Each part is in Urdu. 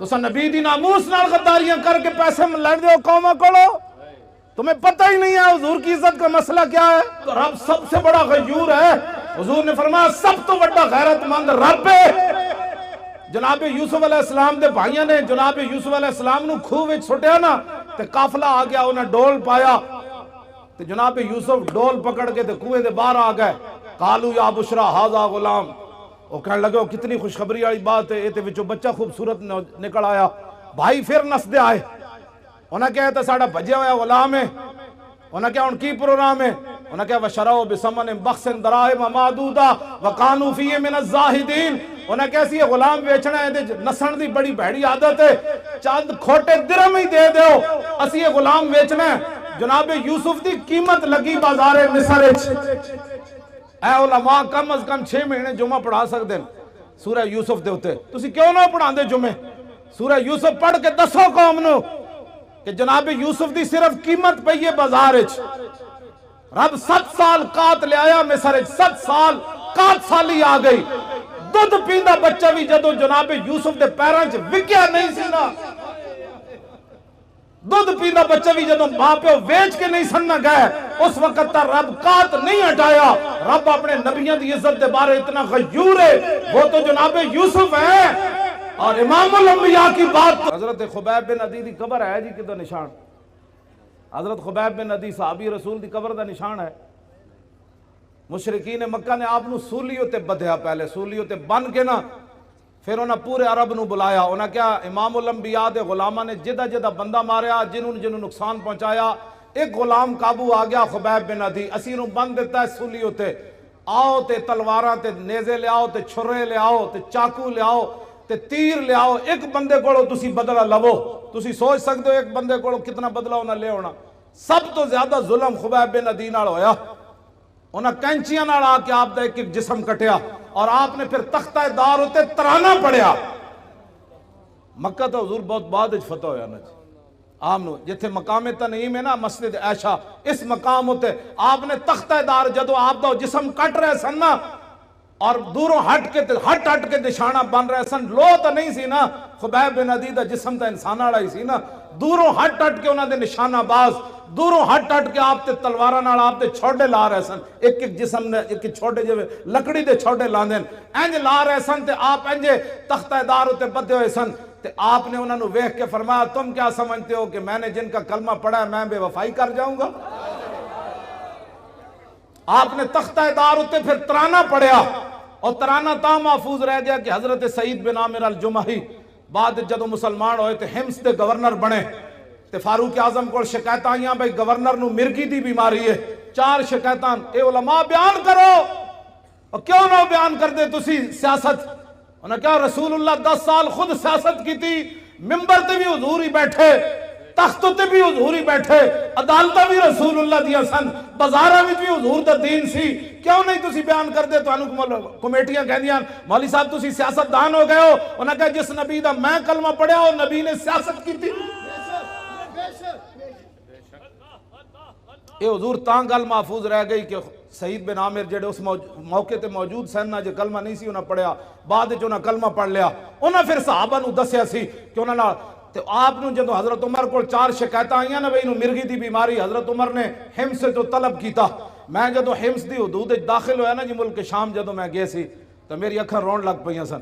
تو نبی دی ناموس نال غداریاں کر کے پیسے لین دے قوماں کولو، تمہیں پتہ ہی نہیں ہے حضور کی عزت کا مسئلہ کیا ہے۔ تو رب سب سے بڑا غیور ہے، حضور نے فرمایا سب تو بڑا غیرت مند رب ہے۔ جناب یوسف علیہ السلام دے بھائیاں نے جناب یوسف علیہ السلام نو کھوہ وچ سٹیا نا تے قافلہ آ گیا، انہیں ڈول پایا تے جناب یوسف ڈول پکڑ کے تے کنویں دے باہر آ گئے۔ قالوا یا بشرا ھذا غلام، وہ کہنے لگے وہ کتنی خوشخبری والی بات ہے، یہ تے وچوں بچہ خوبصورت نکل آیا۔ بھائی پھر نسدے آئے، انہاں کہا تے ساڑا بھجیا ہوا غلام ہے، انہاں کہا ان کی پروگرام ہے، انہاں کہا وشروا بثمن بخس دراہم معدودہ وکانوا فیہ من الزاہدین، انہاں کہا سی یہ غلام بیچنا ہے، نسن دی بڑی بھڑی عادت ہے، چند کھوٹے درہم ہی دے دیو اسی یہ غلام بیچنا ہے۔ جناب یوسف دی قیمت لگی بازار مصر وچ۔ اے علماء کم از کم 6 مہینے جمعہ پڑھا سکتے ہیں سورہ یوسف دے ہوتے، تسی کیوں نہ پڑھا دے جمعے؟ سورہ یوسف پڑھ کے دسو قوم نو کہ جناب یوسف دی صرف قیمت پئی ہے بازار وچ۔ رب 7 سال قات لے آیا مصر وچ، 7 سال قات سالی آ گئی، دودھ پیندا بچہ بھی جدو جناب یوسف دے پیراں وچ وکیا نہیں سی نا، دودھ پیندا بچہ بھی جدو ماں پیو ویچ کے نہیں سننا گئے، اس وقت تا رب قات نہیں ہٹایا۔ رب اپنے نبیوں دی عزت دے بارے اتنا غیور ہے، وہ تو جناب یوسف ہے۔ اور امام الانبیاء کی بات، حضرت خبیب بن عدی دی قبر ہے جی کدھر نشان، حضرت خبیب بن عدی صحابی رسول دی قبر دا نشان ہے۔ مشرکین مکہ نے آپ نو سولیوں تے بدھیا، پہلے سولیوں تے بن کے نا پھر انہاں پورے عرب نو بلایا، انہاں کیا امام الانبیاء دے غلامہ نے جدہ جدہ بندہ ماریا، جنہوں نقصان پہنچایا، ایک غلام قابو آ گیا خبیب بن عدی، اسی نو بند دیتا ہے سولیوں تے، آؤ تے تلواراں تے نیزے لے آؤ تے چھرے لے آؤ تے چاقو لے آؤ تے تیر لے آؤ، ایک بندے کو تسی بدلہ لو، تسی سوچ سکتے ہو ایک بندے کو کتنا بدلہ انہاں لے ہونا۔ سب تو زیادہ ظلم خبیب بن عدی نال ہویا، انہاں کینچیاں نال آ کے آپ دا ایک ایک جسم کٹیا، اور آپ نے پھر تختہ دار ہوتے ترانہ پڑھیا۔ مکہ تو حضور بہت بعد اچ فتح ہویا نا جی، آمنو جتھے مقام تنعیم ہے نا مسجد عائشہ، اس مقام ہوتے آپ نے تختہ دار جدو آپ دا جسم کٹ رہے سن نا، اور دوروں ہٹ کے نشانہ بن رہے سن، لو تو نہیں سی نا، خبیب بن عدی دا جسم تا انسان آڑا ہی سی نا، دوروں ہٹ کے انہاں دے نشانہ باز، دوروں ہٹ کے آپ تے تلوارہ نال آپ تے چھوڑے لا رہے سن، ایک ایک جسم نے ایک چھوڑے جو لکڑی دے چھوڑے لا دین، اینج لا رہے سن تے آپ اینجے تختہ دار ہوتے بدے ہوئے سن، تے آپ نے انہوں نے ویکھ کے فرمایا تم کیا سمجھتے ہو کہ میں نے جن کا کلمہ پڑھا ہے میں بے وفائی کر جاؤں گا؟ آپ نے تختہ دار ہوتے پھر ترانہ پڑھیا، اور ترانہ تا محفوظ رہ گیا کہ حضرت سعید بن عامر الجمحی بعد جدو مسلمان ہوئے تے ہمس دے گورنر بنے، تے فاروق اعظم کو شکایت آئیاں بھئی گورنر نو مرگی دی بیماری ہے، 4 شکایتاں، اے علماء بیان کرو، اور کیوں نہ بیان کر دے تسی سیاست؟ انہوں نے کہا رسول اللہ 10 سال خود سیاست کی تھی، ممبر تے بھی حضور ہی بیٹھے، تخت تے بھی حضور ہی بیٹھے، عدالتہ بھی رسول اللہ دیا سن، بازارہ بھی حضور دا دین سی، کیوں نہیں تسی بیان کر دے؟ تو انہوں کمیٹیاں کہہ دیاں مولوی صاحب تسی سیاست دان ہو گئے ہو، انہوں نے کہا جس نبی دا میں کلمہ پڑھیا ہو نبی نے سیاست کی تھی۔ اے حضور تاں گل محفوظ رہ گئی کہ سعید بن عامر جڑے اس موقع تے موجود سن جو کلمہ نہیں سی انہاں پڑھیا، بعد جو انہاں کلمہ پڑھ لیا، انہاں پھر صحابہ نو دسیا سی کہ انہاں نال تے آپ نو جدو حضرت عمر کو 4 شکایتاں آئیاں نا بھئی انہوں مرگی دی بیماری، حضرت عمر نے حمص سے جو طلب کیتا، میں جدو حمص دی حدود داخل ہویا نا جی ملک شام جدو میں گئے سی تو میری اکھاں رون لگ پئیاں سن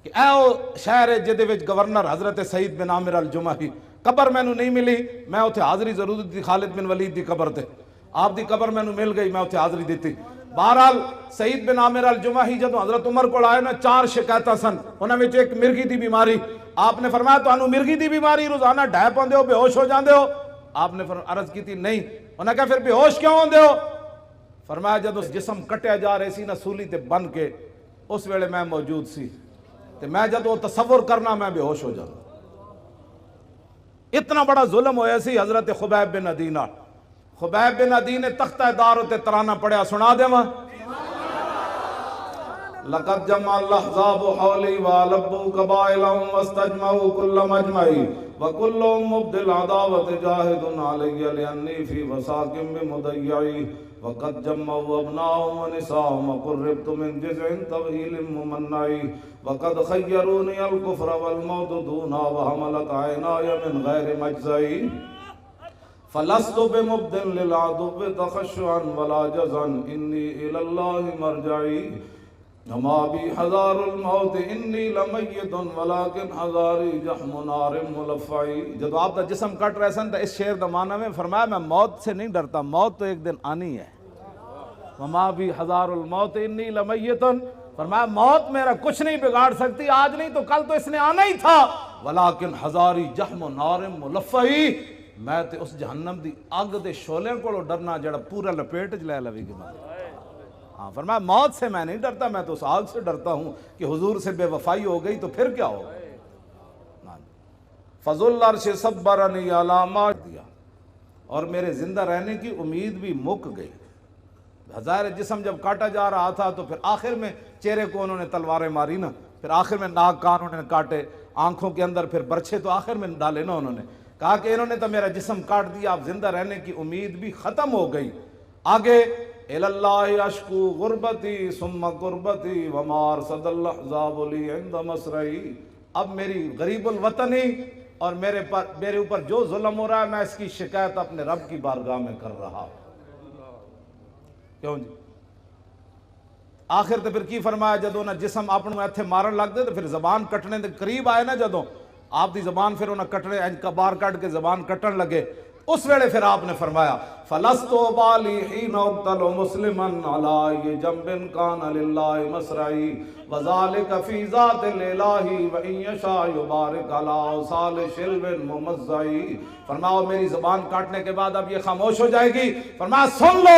کہ اے او شہر ہے جدے وچ گورنر حضرت سعید بن عامر الجمحی، قبر میں نو نہیں ملی، میں اتھے حاضری ضرور دی خالد بن ولید دی قبر تے، آپ دی قبر میں نو مل گئی، میں اتھے حاضری دیتی۔ بہرحال سعید بن عامر الجمحی جدو حضرت عمر کو آئے نا 4 شکایتاں سن، انہاں وچ ایک مرگی دی بیماری، آپ نے فرمایا تو انہوں مرگی دی بیماری روزانہ ڈھائے پاندے ہو بے ہوش ہو جاندے ہو؟ آپ نے عرض کی تھی نہیں، انہوں نے کہا پھر بے ہوش کیوں ہوندے ہو؟ فرمایا جب اس جسم کٹیا جا رہے سی نا سولی تے بن کے، اس ویلے میں موجود سی تے میں جب وہ تصور کرنا میں بے ہوش ہو جاتا۔ اتنا بڑا ظلم ہویا سی حضرت خبیب بن عدی نال۔ خبیب بن عدی نے تختہ دار تے ترانہ پڑھیا، سنا دے ماں لقد جمع الاحزاب حولی والبوا قبائلهم واستجمعوا كل مجمعی وكلهم مبدل عداوت جاہد علی لانی فی وساق بمضیعی وقد جمعوا ابناهم ونساهم وقربت من جزع طويل ممنعي وقد خيروني الكفر والموت دونا وحملت عيناي من غير مجزعي فلست بمبد للعدو تخشعا ولا جزعا إني إلى الله مرجعي وما بي حذار الموت انی لمیت ولکن حذاری جحم نار ملفعی. جب آپ کا جسم کٹ رہے سن تو اس شعر دا معنی میں فرمایا میں موت سے نہیں ڈرتا، موت تو ایک دن آنی ہے. وما بی حذار الموت انی لمیت، فرمایا موت میرا کچھ نہیں بگاڑ سکتی، آج نہیں تو کل تو اس نے آنا ہی تھا. ولکن حذاری جحم نار ملفعی، میں تے اس جہنم دی اگ دے شعلے کو ڈرنا جڑا پورا لپیٹ چ لے لوی گی. ہاں فرمایا موت سے میں نہیں ڈرتا، میں تو اس آگ سے ڈرتا ہوں کہ حضور سے بے وفائی ہو گئی تو پھر کیا ہوگا. فضل العرش صبرنی علی ما دیا، اور میرے زندہ رہنے کی امید بھی مک گئی. ہزار جسم جب کاٹا جا رہا تھا تو پھر آخر میں چہرے کو انہوں نے تلواریں ماری نا، پھر آخر میں ناک کان انہوں نے کاٹے، آنکھوں کے اندر پھر برچھے تو آخر میں ڈالے نا. انہوں نے کہا کہ انہوں نے تو میرا جسم کاٹ دیا، اب زندہ رہنے کی امید بھی ختم ہو گئی. آگے الاللہ اشکو غربتی ثم قربتی وما ارصد الاحزاب لی عند مسرعی. اب میری غریب الوطنی اور میرے اوپر جو ظلم ہو رہا ہے میں اس کی شکایت اپنے رب کی بارگاہ میں کر رہا. کیوں جی آخر تو پھر کی فرمایا جدوں نہ جسم اپنے میں اتھے مارن لگ دے تو پھر زبان کٹنے دے قریب آئے نا، جدوں آپ دی زبان پھر انہیں کٹنے باہر کٹ کے زبان کٹن لگے، اس ویلے پھر آپ نے فرمایا فَلَسْتُ بَالِي حِينَ اُقْتَلُ مُسْلِمًا عَلَىٰ جَنْبٍ كَانَ لِلَّهِ مَسْرَعِي وَذَلِكَ فِي ذَاتِ الْإِلَٰهِ وَإِن يَشَاء يُبَارِكْ عَلَىٰ أَوْصَالِ شِلْوٍ مُمَزَّعِي. فرمایا میری زبان کاٹنے کے بعد اب یہ خاموش ہو جائے گی. فرمایا سن لو،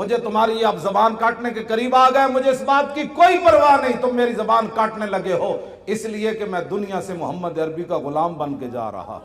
مجھے تمہاری اب زبان کاٹنے کے قریب آ گئے، مجھے اس بات کی کوئی پرواہ نہیں تم میری زبان کاٹنے لگے ہو، اس لیے کہ میں دنیا سے محمد عربی کا غلام بن کے جا رہا.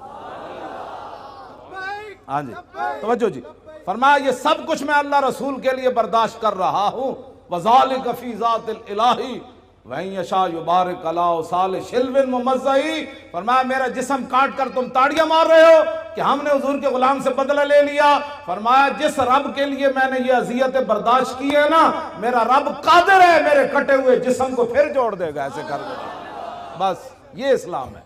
ہاں جی توجہ جی. فرمایا یہ سب کچھ میں اللہ رسول کے لیے برداشت کر رہا ہوں. وَذَلِكَ فِي ذَاتِ الْإِلَٰهِ وَإِن يَشَاء يُبَارِكْ عَلَىٰ أَوْصَالِ شِلْوٍ مُمَزَّعِي. فرمایا میرا جسم کاٹ کر تم تاڑیاں مار رہے ہو کہ ہم نے حضور کے غلام سے بدلہ لے لیا. فرمایا جس رب کے لیے میں نے یہ اذیتیں برداشت کی ہے نا، میرا رب قادر ہے میرے کٹے ہوئے جسم کو پھر جوڑ دے گا، ایسے کر دے گا. بس یہ اسلام ہے.